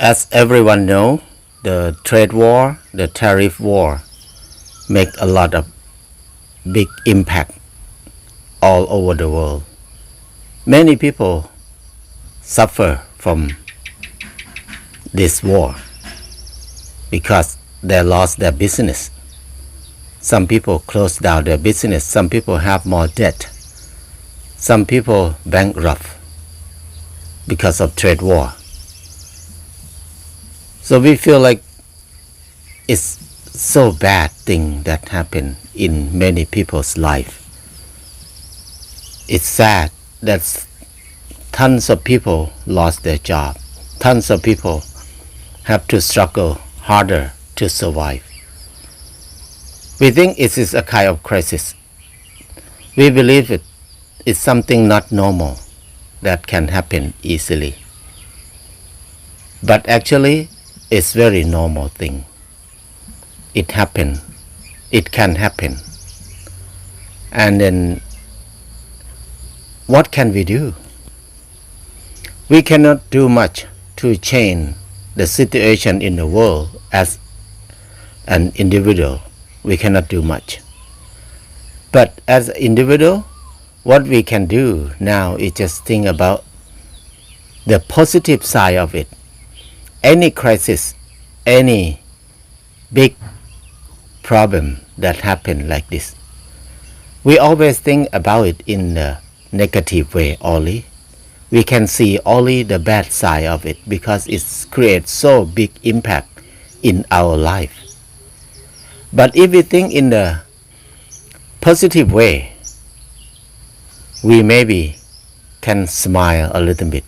As everyone know, the trade war, the tariff war, make a lot of big impact all over the world. Many people suffer from this war because they lost their business. Some people close down their business. Some people have more debt. Some people bankrupt because of trade war. So we feel like it's so bad thing that happened in many people's life. It's sad that tons of people lost their job. Tons of people have to struggle harder to survive. We think it is a kind of crisis. We believe it is something not normal that can happen easily. But actually, it's very normal thing. It happen. It can happen. And then what can we do? We cannot do much to change the situation in the world as an individual. We cannot do much. But as an individual, what we can do now is just think about the positive side of it. Any crisis, any big problem that happen like this, we always think about it in the negative way only. We can see only the bad side of it because it creates so big impact in our life. But if we think in the positive way, we maybe can smile a little bit.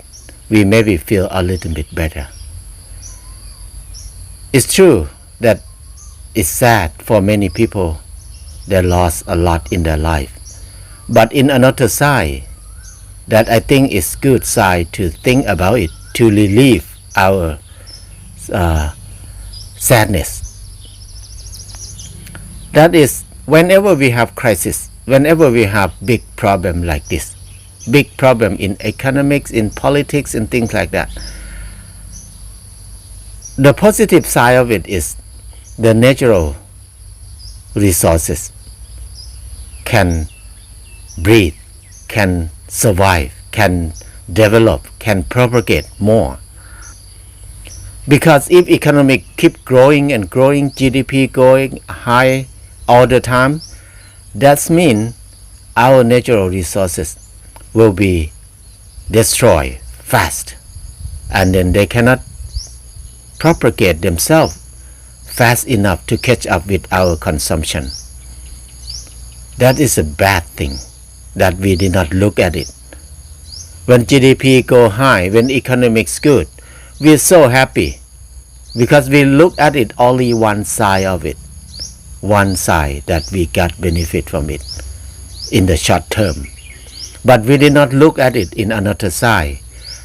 We maybe feel a little bit better. It's true that it's sad for many people that lost a lot in their life. But in another side, that I think is good side to think about it, to relieve our sadness. That is, whenever we have crisis, whenever we have big problem like this, big problem in economics, in politics, and things like that, the positive side of it is the natural resources can breathe, can survive, can develop, can propagate more. Because if economic keep growing and growing, GDP going high all the time, that means our natural resources will be destroyed fast, and then they cannot propagate themselves fast enough to catch up with our consumption. That is a bad thing that we did not look at it. When GDP go high, when economics good, we're so happy because we look at it only one side of it, one side that we got benefit from it in the short term. But we did not look at it in another side,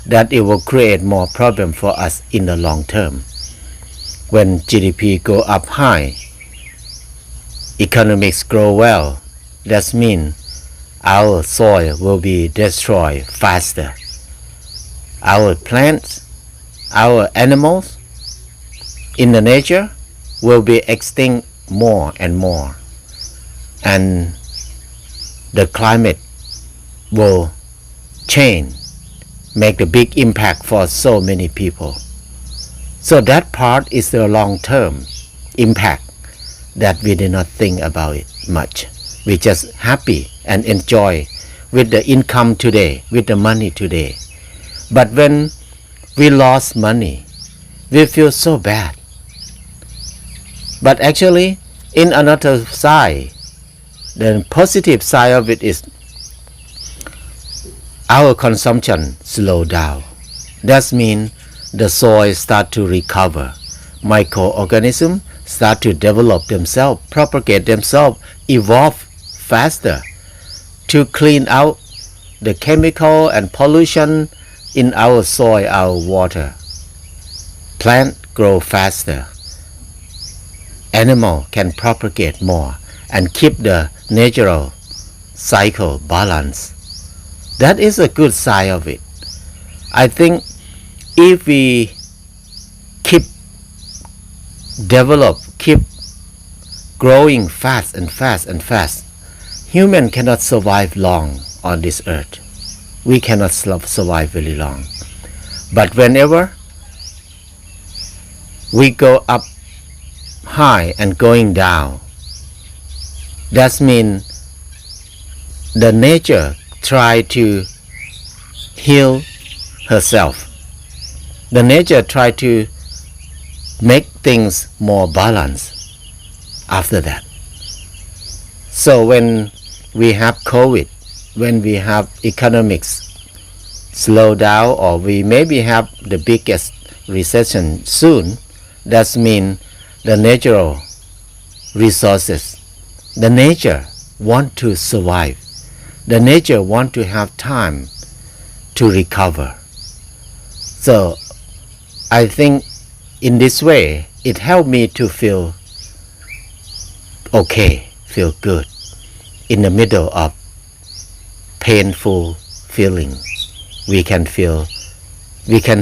that it will create more problem for us in the long term. When GDP go up high, economics grow well, that means our soil will be destroyed faster. Our plants, our animals in the nature will be extinct more and more. And the climate will change, make a big impact for so many people. So that part is the long-term impact that we did not think about it much. We just happy and enjoy with the income today, with the money today. But when we lost money, we feel so bad. But actually, in another side, the positive side of it is our consumption slow down. That means the soil start to recover. Microorganisms start to develop themselves, propagate themselves, evolve faster to clean out the chemical and pollution in our soil, our water. Plant grow faster. Animal can propagate more and keep the natural cycle balance. That is a good side of it. I think if we develop, keep growing fast and fast and fast, human cannot survive long on this earth. We cannot survive very long. But whenever we go up high and going down, that means the nature try to heal herself. The nature try to make things more balanced after that. So when we have COVID, when we have economics slow down, or we maybe have the biggest recession soon, that means the natural resources, the nature want to survive. The nature want to have time to recover. So I think in this way, it helped me to feel okay, feel good in the middle of painful feeling. We can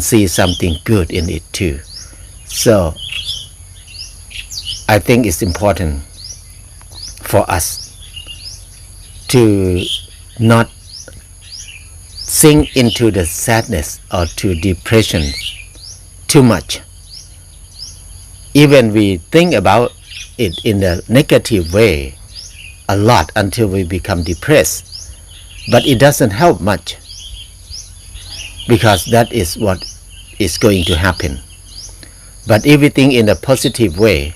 see something good in it too. So I think it's important for us to not sink into the sadness or to depression too much. Even we think about it in a negative way a lot until we become depressed, but it doesn't help much, because that is what is going to happen. But if we think in a positive way,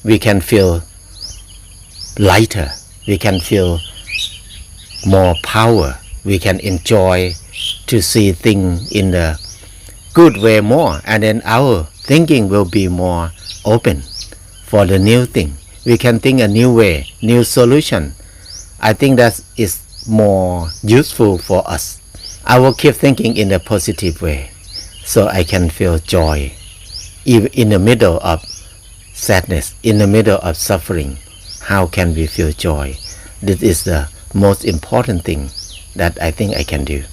we can feel lighter, we can feel more power, we can enjoy to see things in a good way more, and then our thinking will be more open for the new thing. We can think a new way, new solution. I think that is more useful for us. I will keep thinking in a positive way, so I can feel joy even in the middle of sadness, in the middle of suffering. How can we feel joy? This is the most important thing that I think I can do.